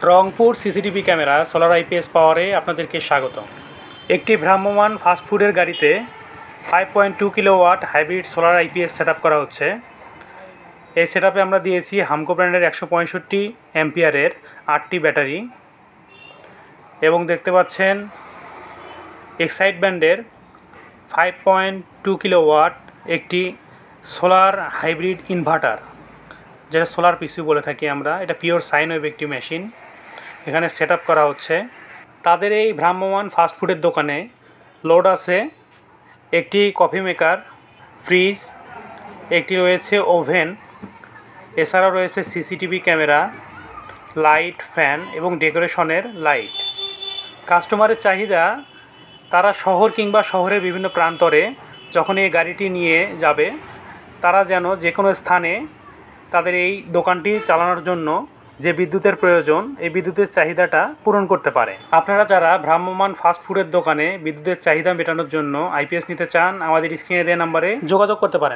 Rangpur CCTV camera solar IPS পাওয়ারে আপনাদেরকে স্বাগত। একটি ভ্রাম্যমাণ ফাস্টফুডের গাড়িতে 5.2 kilowatt hybrid solar IPS set করা হচ্ছে। এই সেট আমরা দিয়েছি হামকো ব্র্যান্ডের 165 অ্যাম্পিয়ারের 8টি ব্যাটারি এবং দেখতে পাচ্ছেন এক্সাইট ব্র্যান্ডের 5.2 কিলোওয়াট একটি সোলার হাইব্রিড ইনভার্টার, যেটা সোলার পিসি বলে থাকি আমরা। এটা পিওর সাইন ওয়েভ একটি মেশিন এখানে সেট করা হচ্ছে। তাদের এই ভ্রাম্যমাণ ফাস্টফুডের দোকানে লোড আছে একটি কফি মেকার, ফ্রিজ, একটি রয়েছে ওভেন, এছাড়াও রয়েছে সিসিটিভি ক্যামেরা, লাইট, ফ্যান এবং ডেকোরেশনের লাইট। কাস্টমারের চাহিদা, তারা শহর কিংবা শহরের বিভিন্ন প্রান্তরে যখন এই গাড়িটি নিয়ে যাবে, তারা যেন যে কোনো স্থানে তাদের এই দোকানটি চালানোর জন্য যে বিদ্যুতের প্রয়োজন, এই বিদ্যুতের চাহিদাটা পূরণ করতে পারে। আপনারা যারা ভ্রাম্যমাণ ফাস্টফুডের দোকানে বিদ্যুতের চাহিদা মেটানোর জন্য আইপিএস নিতে চান, আমাদের স্ক্রিনে দেওয়া নাম্বারে যোগাযোগ করতে পারেন।